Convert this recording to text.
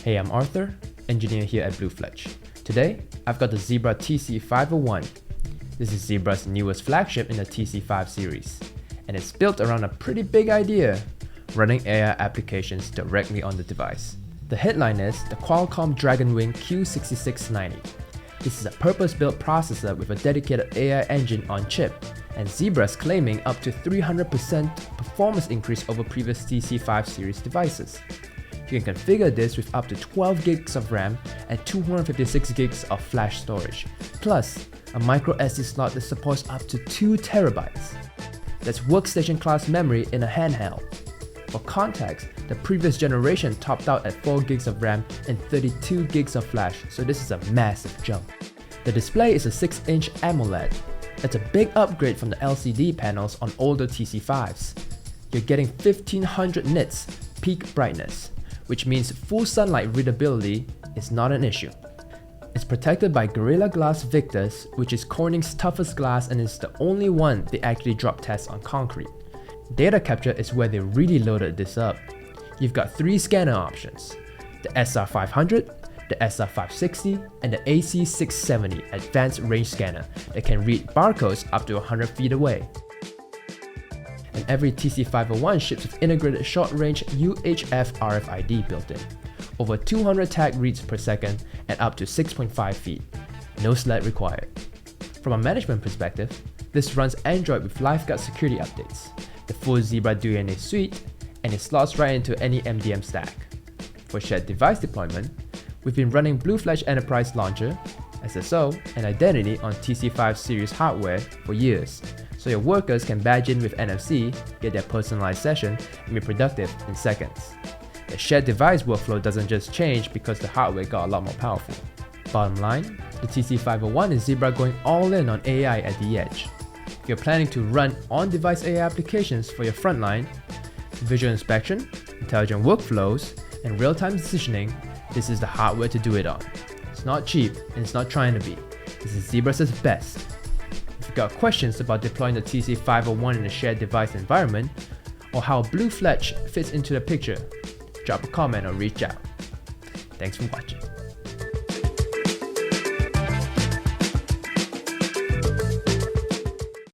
Hey, I'm Arthur, engineer here at BlueFletch. Today, I've got the Zebra TC501. This is Zebra's newest flagship in the TC5 series, and it's built around a pretty big idea: running AI applications directly on the device. The headline is the Qualcomm Dragonwing Q-6690. This is a purpose-built processor with a dedicated AI engine on chip, and Zebra's claiming up to 300% performance increase over previous TC5 series devices. You can configure this with up to 12 gigs of RAM and 256 gigs of flash storage, plus a microSD slot that supports up to 2 terabytes. That's workstation class memory in a handheld. For context, the previous generation topped out at 4 gigs of RAM and 32 gigs of flash, so this is a massive jump. The display is a 6-inch AMOLED. That's a big upgrade from the LCD panels on older TC5s. You're getting 1500 nits peak brightness, which means full sunlight readability is not an issue. It's protected by Gorilla Glass Victus, which is Corning's toughest glass and is the only one they actually drop tests on concrete. Data capture is where they really loaded this up. You've got 3 scanner options: the SR500, the SR560, and the AC670 advanced range scanner that can read barcodes up to 100 feet away. And every TC501 ships with integrated short-range UHF RFID built in, over 200 tag reads per second and up to 6.5 feet. No sled required. From a management perspective, this runs Android with LifeGuard security updates, the full Zebra DNA suite, and it slots right into any MDM stack. For shared device deployment, we've been running BlueFletch Enterprise Launcher, SSO, and Identity on TC5 series hardware for years, so your workers can badge in with NFC, get their personalized session, and be productive in seconds. The shared device workflow doesn't just change because the hardware got a lot more powerful. Bottom line, the TC501 is Zebra going all in on AI at the edge. If you're planning to run on-device AI applications for your frontline, visual inspection, intelligent workflows, and real-time decisioning, this is the hardware to do it on. It's not cheap, and it's not trying to be. This is Zebra's best. If you've got questions about deploying the TC501 in a shared device environment, or how BlueFletch fits into the picture, drop a comment or reach out. Thanks for watching.